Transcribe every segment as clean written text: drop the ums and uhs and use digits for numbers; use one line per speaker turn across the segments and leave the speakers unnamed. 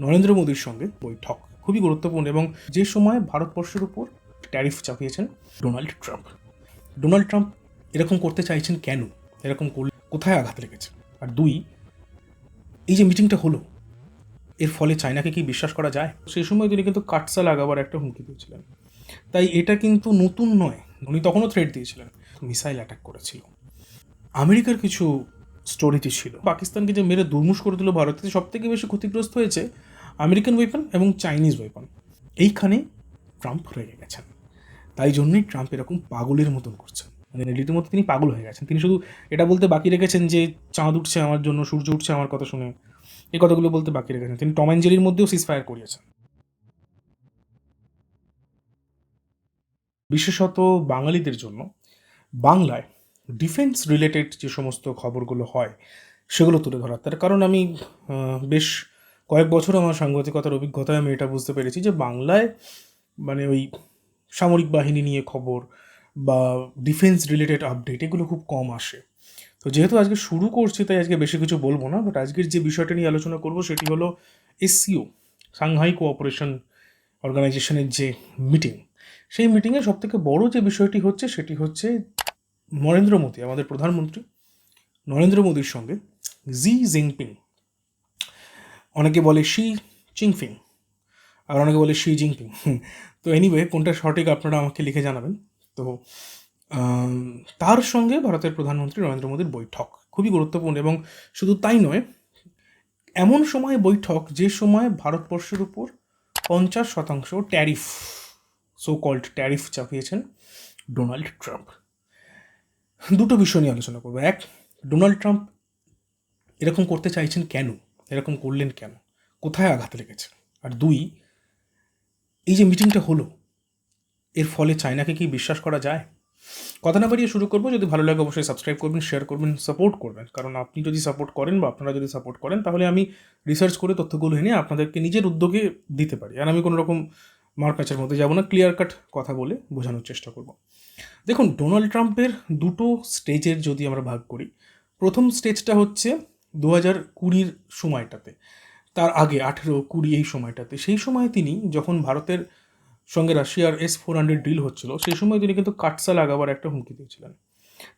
নরেন্দ্র মোদীর সঙ্গে বৈঠক খুবই গুরুত্বপূর্ণ এবং যে সময় ভারতবর্ষের উপর ট্যারিফ চাপিয়েছেন ডোনাল্ড ট্রাম্প এরকম করতে চাইছেন কেন, এরকম করলে কোথায় আঘাত লেগেছে, আর দুই, এই যে মিটিংটা হলো এর ফলে চায়নাকে কি বিশ্বাস করা যায়? সেই সময় তিনি কিন্তু কাটসা লাগাবার একটা হুমকি দিয়েছিলেন। তাই এটা কিন্তু নতুন নয়, উনি তখনও থ্রেট দিয়েছিলেন, মিসাইল অ্যাটাক করেছিল। আমেরিকার কিছু স্টোরিতে ছিল পাকিস্তানকে যে মেরে দুর্মুষ করে দিল ভারতে, সব থেকে বেশি ক্ষতিগ্রস্ত হয়েছে আমেরিকান ওয়েপন এবং চাইনিজ ওয়েপন। এইখানে ট্রাম্প রেগে গেছেন, তাই জন্যই ট্রাম্প এরকম পাগলের মতন করছেন, মানে রীতিমতো তিনি পাগল হয়ে গেছেন। তিনি শুধু এটা বলতে বাকি রেখেছেন যে চাঁদ উঠছে আমার জন্য, সূর্য উঠছে আমার কথা শুনে, এই কথাগুলো বলতে বাকি রেখেছেন। তিনি টম অ্যান্ড জেরির মধ্যেও সিজফায়ার করিয়েছেন। বিশেষত বাঙালিদের জন্য বাংলায় ডিফেন্স রিলেটেড যে সমস্ত খবরগুলো হয় সেগুলো তুলে ধরার। তার কারণ আমি বেশ কয়েক বছর আমার সাংবাদিকতার অভিজ্ঞতায় আমি এটা বুঝতে পেরেছি যে বাংলায় মানে ওই সামরিক বাহিনী নিয়ে খবর বা ডিফেন্স রিলেটেড আপডেট এগুলো খুব কম আসে। তো যেহেতু আজকে শুরু করছি তাই আজকে বেশি কিছু বলবো না, বাট আজকের যে বিষয়টা নিয়ে আলোচনা করব সেটি হলো এসসিও, সাংহাই কোঅপারেশন অর্গানাইজেশনের যে মিটিং, সেই মিটিংয়ে সবথেকে বড় যে বিষয়টি হচ্ছে সেটি হচ্ছে নরেন্দ্র মোদী, আমাদের প্রধানমন্ত্রী নরেন্দ্র মোদীর সঙ্গে জি জিনপিং, অনেকে বলে শি চিংফিং আর অনেকে বলে শি জিনপিং, তো এনিওয়ে কোনটা সঠিক আপনারা আমাকে লিখে জানাবেন। তো তার সঙ্গে ভারতের প্রধানমন্ত্রী নরেন্দ্র মোদীর বৈঠক খুবই গুরুত্বপূর্ণ এবং শুধু তাই নয়, এমন সময় বৈঠক যে সময় ভারতবর্ষের উপর 50% ট্যারিফ, সো কল্ড ট্যারিফ চাপিয়েছেন ডোনাল্ড ট্রাম্প। দুটো বিষয় নিয়ে আলোচনা করবো। এক, ডোনাল্ড ট্রাম্প এরকম করতে চাইছেন কেন, এরকম করলেন কেন, কোথায় আঘাত লেগেছে, আর দুই, এই যে মিটিংটা হলো এর ফলে চায়নাকে কি বিশ্বাস করা যায়? কথা না বাড়িয়ে শুরু করবো। যদি ভালো লাগে অবশ্যই সাবস্ক্রাইব করবেন, শেয়ার করবেন, সাপোর্ট করবেন, কারণ আপনি যদি সাপোর্ট করেন বা আপনারা যদি সাপোর্ট করেন তাহলে আমি রিসার্চ করে তথ্যগুলো এনে আপনাদেরকে নিজের উদ্যোগে দিতে পারি, আর আমি কোনো রকম মারপ্যাচের মধ্যে যাবো না, ক্লিয়ার কাট কথা বলে বোঝানোর চেষ্টা করব। দেখুন, ডোনাল্ড ট্রাম্পের দুটো স্টেজের যদি আমরা ভাগ করি, প্রথম স্টেজটা হচ্ছে 2020 সময়টাতে, তার আগে 18-20 এই সময়টাতে, সেই সময় তিনি যখন ভারতের সঙ্গে রাশিয়ার S-400 ডিল হচ্ছিল সেই সময় তিনি কিন্তু কাটসা লাগাবার একটা হুমকি দিয়েছিলেন।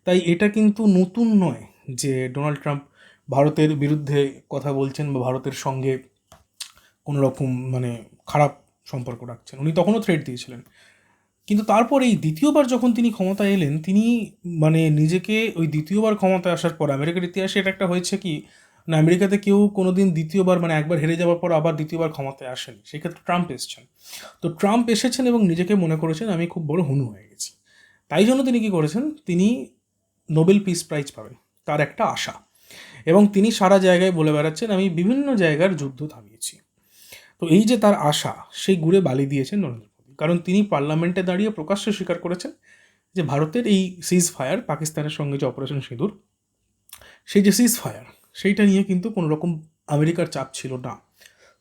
তাই এটা কিন্তু নতুন নয় যে ডোনাল্ড ট্রাম্প ভারতের বিরুদ্ধে কথা বলছেন বা ভারতের সঙ্গে কোনো রকম মানে খারাপ সম্পর্ক রাখছেন, উনি তখনও থ্রেট দিয়েছিলেন। কিন্তু তারপর এই দ্বিতীয়বার যখন তিনি ক্ষমতায় এলেন, তিনি মানে নিজেকে ওই দ্বিতীয়বার ক্ষমতায় আসার পর আমেরিকার ইতিহাসে এটা একটা হয়েছে কি না, আমেরিকাতে কেউ কোনো দিন দ্বিতীয়বার মানে একবার হেরে যাওয়ার পর আবার দ্বিতীয়বার ক্ষমতায় আসেনি, সেক্ষেত্রে ট্রাম্প এসেছেন। তো ট্রাম্প এসেছেন এবং নিজেকে মনে করেছেন আমি খুব বড় হনু হয়ে গেছি, তাই জন্য তিনি কি করেছেন, তিনি নোবেল পিস প্রাইজ পাবেন তার একটা আশা, এবং তিনি সারা জায়গায় বলে বেড়াচ্ছেন আমি বিভিন্ন জায়গার যুদ্ধ থামিয়েছি। তো এই যে তার আশা, সেই গুড়ে বালি দিয়েছেন নরেন্দ্র মোদী, কারণ তিনি পার্লামেন্টে দাঁড়িয়ে প্রকাশ্যে স্বীকার করেছেন যে ভারতের এই সিজ ফায়ার, পাকিস্তানের সঙ্গে যে অপারেশন সিঁদুর, সেই যে সিজ ফায়ার সেইটা নিয়ে কিন্তু কোনো রকম আমেরিকার চাপ ছিল না।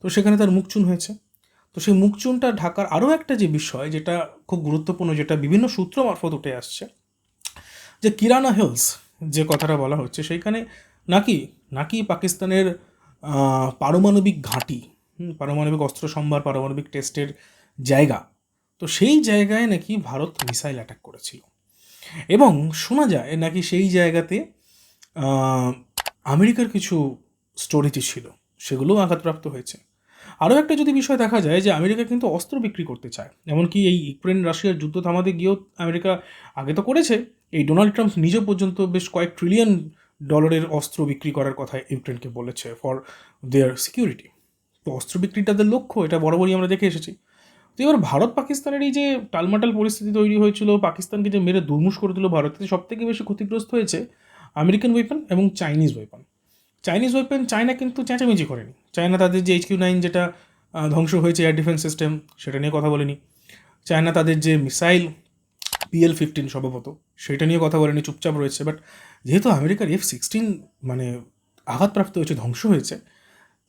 তো সেখানে তার মুখ চুন হয়েছে। তো সেই মুখ চুনটা ঢাকার আরও একটা যে বিষয় যেটা খুব গুরুত্বপূর্ণ, যেটা বিভিন্ন সূত্র মারফত উঠে আসছে, যে কিরানা হিলস যে কথাটা বলা হচ্ছে সেইখানে নাকি নাকি পাকিস্তানের পারমাণবিক ঘাঁটি, পারমাণবিক অস্ত্র সম্ভার, পারমাণবিক টেস্টের জায়গা, তো সেই জায়গায় নাকি ভারত মিসাইল অ্যাটাক করেছিল, এবং শোনা যায় নাকি সেই জায়গাতে আমেরিকার কিছু স্টোরেজ ছিল, সেগুলোও আঘাতপ্রাপ্ত হয়েছে। আরও একটা যদি বিষয় দেখা যায় যে আমেরিকা কিন্তু অস্ত্র বিক্রি করতে চায়, এমনকি এই ইউক্রেন রাশিয়ার যুদ্ধ থামাতে গিয়েও আমেরিকা আগে তো করেছে, এই ডোনাল্ড ট্রাম্প নিজে পর্যন্ত বেশ কয়েক ট্রিলিয়ন ডলারের অস্ত্র বিক্রি করার কথা ইউক্রেনকে বলেছে ফর দেয়ার সিকিউরিটি। তো অস্ত্র বিক্রি তাদের লক্ষ্য, এটা বরাবরই আমরা দেখে এসেছি। তো এবার ভারত পাকিস্তানের এই যে টালমাটাল পরিস্থিতি তৈরি হয়েছিল, পাকিস্তানকে যে মেরে দুর্মুষ করে দিল ভারতে, সব থেকে বেশি ক্ষতিগ্রস্ত হয়েছে আমেরিকান ওয়েপন এবং চাইনিজ ওয়েপন। চায়না কিন্তু চেঁচামেচি করেনি, চায়না তাদের যে HQ-9 যেটা ধ্বংস হয়েছে এয়ার ডিফেন্স সিস্টেম, সেটা নিয়ে কথা বলেনি। চায়না তাদের যে মিসাইল PL-15 সম্ভবত, সেটা নিয়ে কথা বলেনি, চুপচাপ রয়েছে। বাট যেহেতু আমেরিকার F-16 মানে আঘাতপ্রাপ্ত হয়েছে, ধ্বংস হয়েছে,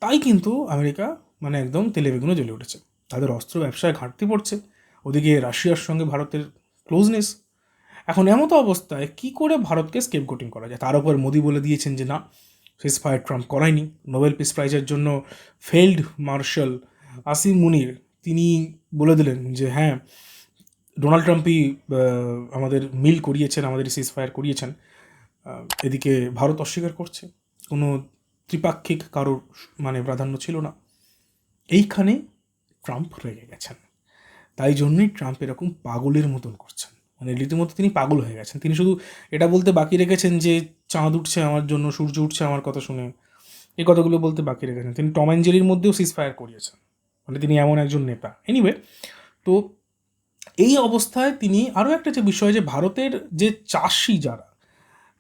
তাই কিন্তু আমেরিকা মানে একদম তেলে বেগুনে জ্বলে উঠেছে, তাদের অস্ত্র ব্যবসায় ঘাটতি পড়ছে, ওদিকে রাশিয়ার সঙ্গে ভারতের ক্লোজনেস। এখন এমতো অবস্থায় কি করে ভারতকে স্কেপগোটিং করা যায়, তার উপর মোদি বলে দিয়েছেন যে না, সিজ ফায়ার ট্রাম্প করায়নি। নোবেল পিস প্রাইজের জন্য ফেল্ড মার্শাল আসিম মুনির তিনি বলে দিলেন যে হ্যাঁ, ডোনাল্ড ট্রাম্পই আমাদের মিল করিয়েছেন, আমাদের সিজ ফায়ার করিয়েছেন। এদিকে ভারত অস্বীকার করছে, কোনো ত্রিপাক্ষিক কারোর মানে প্রাধান্য ছিল না। এইখানে ট্রাম্প রেগে গেছেন, তাই জন্যই ট্রাম্প এরকম পাগলের মতন করছেন, মানে রীতিমতো তিনি পাগল হয়ে গেছেন। তিনি শুধু এটা বলতে বাকি রেখেছেন যে চাঁদ উঠছে আমার জন্য, সূর্য উঠছে আমার কথা শুনে, এই কথাগুলো বলতে বাকি রেখেছেন। তিনি টম অ্যান্ড জেরির মধ্যেও সিজ ফায়ার করিয়েছেন, মানে তিনি এমন একজন নেতা। এনিওয়ে, তো এই অবস্থায় তিনি আরও একটা যে বিষয়, যে ভারতের যে চাষি যারা,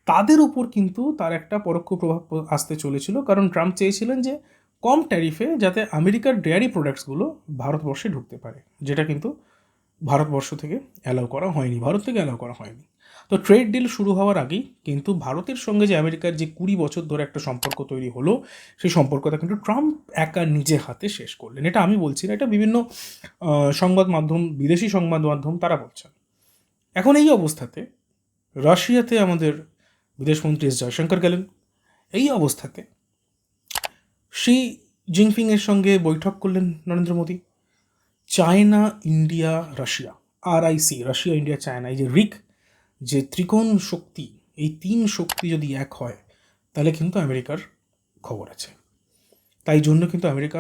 তাদের উপর কিন্তু তার একটা পরোক্ষ প্রভাব আসতে চলেছিল, কারণ ট্রাম্প চেয়েছিলেন যে কম ট্যারিফে যাতে আমেরিকার ডেয়ারি প্রোডাক্টসগুলো ভারতবর্ষে ঢুকতে পারে, যেটা কিন্তু ভারতবর্ষ থেকে অ্যালাউ করা হয়নি, ভারত থেকে অ্যালাউ করা হয়নি। তো ট্রেড ডিল শুরু হওয়ার আগেই কিন্তু ভারতের সঙ্গে যে আমেরিকার যে 20 বছর ধরে একটা সম্পর্ক তৈরি হলো, সেই সম্পর্কটা কিন্তু ট্রাম্প একা নিজে হাতে শেষ করলেন। এটা আমি বলছি না, এটা বিভিন্ন সংবাদ মাধ্যম, বিদেশি সংবাদ মাধ্যম তারা বলছেন। এখন এই অবস্থাতে রাশিয়াতে আমাদের বিদেশমন্ত্রী এস জয়শঙ্কর গেলেন। এই অবস্থাতে শি জিনপিংয়ের সঙ্গে বৈঠক করলেন Narendra Modi. China, India, Russia, RIC, Russia, India, China, এই যে রিক, যে ত্রিকোণ শক্তি, এই 3 শক্তি যদি এক হয় তাহলে কিন্তু আমেরিকার খবর আছে। তাই জন্য কিন্তু আমেরিকা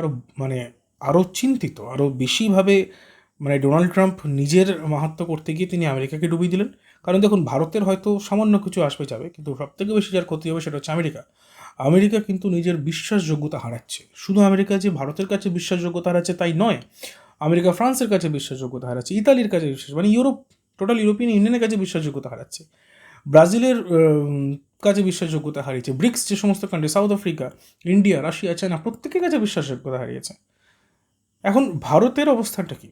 আরও চিন্তিত, আরও বেশিভাবে, মানে ডোনাল্ড ট্রাম্প নিজের মাহাত্ম্য করতে গিয়ে তিনি আমেরিকাকে ডুবিয়ে দিলেন। কারণ দেখুন, ভারতের হয়তো সামান্য কিছু আসবে যাবে, কিন্তু সবথেকে বেশি যার ক্ষতি হবে সেটা হচ্ছে আমেরিকা। আমেরিকা কিন্তু নিজের বিশ্বাসযোগ্যতা হারাচ্ছে। শুধু আমেরিকা যে ভারতের কাছে বিশ্বাসযোগ্যতা হারাচ্ছে তাই নয়, আমেরিকা ফ্রান্সের কাছে বিশ্বাসযোগ্যতা হারাচ্ছে, ইতালির কাছে ইউরোপ, টোটাল ইউরোপিয়ান ইউনিয়নের কাছে বিশ্বাসযোগ্যতা হারাচ্ছে, ব্রাজিলের কাছে বিশ্বাসযোগ্যতা হারিয়েছে, ব্রিক্স যে সমস্ত country, south Africa, India, Russia, China, প্রত্যেকের কাছে বিশ্বাসযোগ্যতা হারিয়েছে। এখন ভারতের অবস্থাটা কি?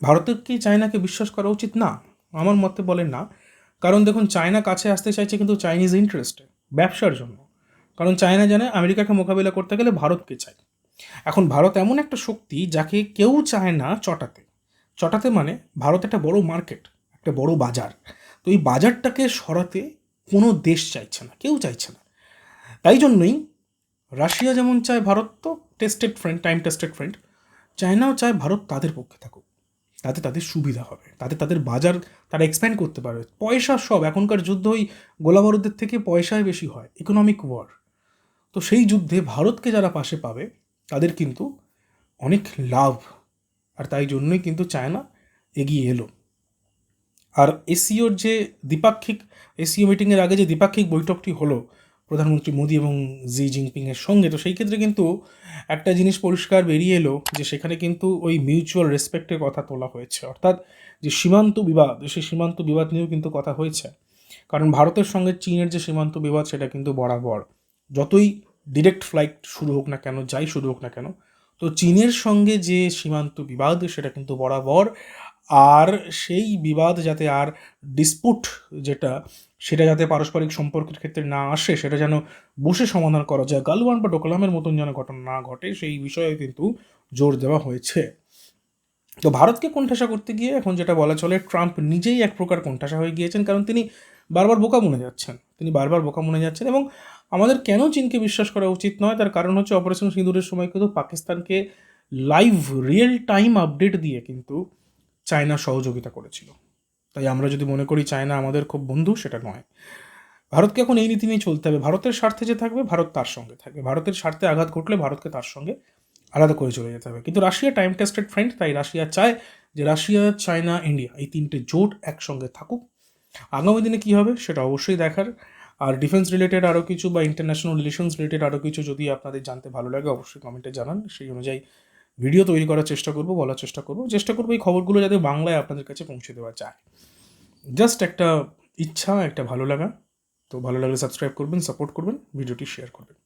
ভারতের কি চায়নাকে বিশ্বাস করা উচিত? না, আমার মতে বলেন না। কারণ দেখুন, চায়না কাছে আসতে চাইছে কিন্তু চাইনিজ ইন্টারেস্টে, ব্যবসার জন্য। কারণ চায়না জানে আমেরিকাকে মোকাবিলা করতে গেলে ভারতকে চাই। এখন ভারত এমন একটা শক্তি যাকে কেউ চায় না চটাতে। চটাতে মানে ভারত একটা বড় মার্কেট, একটা বড় বাজার। তো এই বাজারটাকে সরাতে কোনো দেশ চাইছে না, কেউ চাইছে না। তাই জন্যই রাশিয়া যেমন চায় ভারত তো tested friend, time tested friend, চায়নাও চায় ভারত তাদের পক্ষে থাকুক, তাতে তাদের সুবিধা হবে, তাতে তাদের বাজার তারা এক্সপ্যান্ড করতে পারবে। পয়সা সব, এখনকার যুদ্ধ ওই গোলাবারুদের থেকে পয়সায় বেশি হয়, ইকোনমিক ওয়ার। তো সেই যুদ্ধে ভারতকে যারা পাশে পাবে তাদের কিন্তু অনেক লাভ, আর তাই জন্যই কিন্তু চায়না এগিয়ে এলো। আর এসিওর যে এসিও মিটিংয়ের আগে যে দ্বিপাক্ষিক বৈঠকটি হলো প্রধানমন্ত্রী মোদী এবং জি জিনপিংয়ের সঙ্গে, তো সেই ক্ষেত্রে কিন্তু একটা জিনিস পরিষ্কার বেরিয়ে এলো যে সেখানে কিন্তু ওই মিউচুয়াল রেসপেক্টের কথা তোলা হয়েছে, অর্থাৎ যে সীমান্ত বিবাদ, সেই সীমান্ত বিবাদ নিয়েও কিন্তু কথা হয়েছে। কারণ ভারতের সঙ্গে চীনের যে সীমান্ত বিবাদ সেটা কিন্তু বরাবর, যতই ডিরেক্ট ফ্লাইট শুরু হোক না কেন, যাই শুরু হোক না কেন, তো চীনের সঙ্গে যে সীমান্ত বিবাদ সেটা কিন্তু বরাবর। আর সেই বিবাদ যাতে আর ডিসপুট যেটা, সেটা যাতে পারস্পরিক সম্পর্কের ক্ষেত্রে না আসে, সেটা যেন বসে সমাধান করা যায়, গালওয়ান বা ডোকলামের মতন যেন ঘটনা না ঘটে, সেই বিষয়ে কিন্তু জোর দেওয়া হয়েছে। তো ভারতকে কোণঠাসা করতে গিয়ে এখন যেটা বলা চলে, ট্রাম্প নিজেই এক প্রকার কোণঠাসা হয়ে গিয়েছেন, কারণ তিনি বারবার বোকা মনে যাচ্ছেন। এবং আমাদের কেন চীনকে বিশ্বাস করা উচিত নয়, তার কারণ হচ্ছে অপারেশন সিঁদুরের সময় কিন্তু পাকিস্তানকে লাইভ রিয়েল টাইম আপডেট দিয়ে কিন্তু চায়না সহযোগিতা করেছিল। তাই আমরা যদি মনে করি চায়না আমাদের খুব বন্ধু, সেটা নয়। ভারতকে এখন এই নীতি নিয়ে চলতে হবে, ভারতের স্বার্থে যে থাকবে ভারত তার সঙ্গে থাকবে, ভারতের স্বার্থে আঘাত ঘটলে ভারতকে তার সঙ্গে আলাদা করে চলে যেতে হবে। কিন্তু রাশিয়া টাইম টেস্টেড ফ্রেন্ড, তাই রাশিয়া চায় যে রাশিয়া, চায়না, ইন্ডিয়া এই 3টে জোট একসঙ্গে থাকুক। আগামী দিনে কী হবে সেটা অবশ্যই দেখার। আর ডিফেন্স রিলেটেড আরও কিছু বা ইন্টারন্যাশনাল রিলেশনস রিলেটেড আরও কিছু যদি আপনাদের জানতে ভালো লাগে অবশ্যই কমেন্টে জানান, সেই অনুযায়ী ভিডিও তৈরি করার চেষ্টা করব, বলার চেষ্টা করব এই খবরগুলো যাতে বাংলায় আপনাদের কাছে পৌঁছে দেওয়া যায়। জাস্ট একটা ইচ্ছা, একটা ভালো লাগা। তো ভালো লাগলে সাবস্ক্রাইব করবেন, সাপোর্ট করবেন, ভিডিওটি শেয়ার করবেন।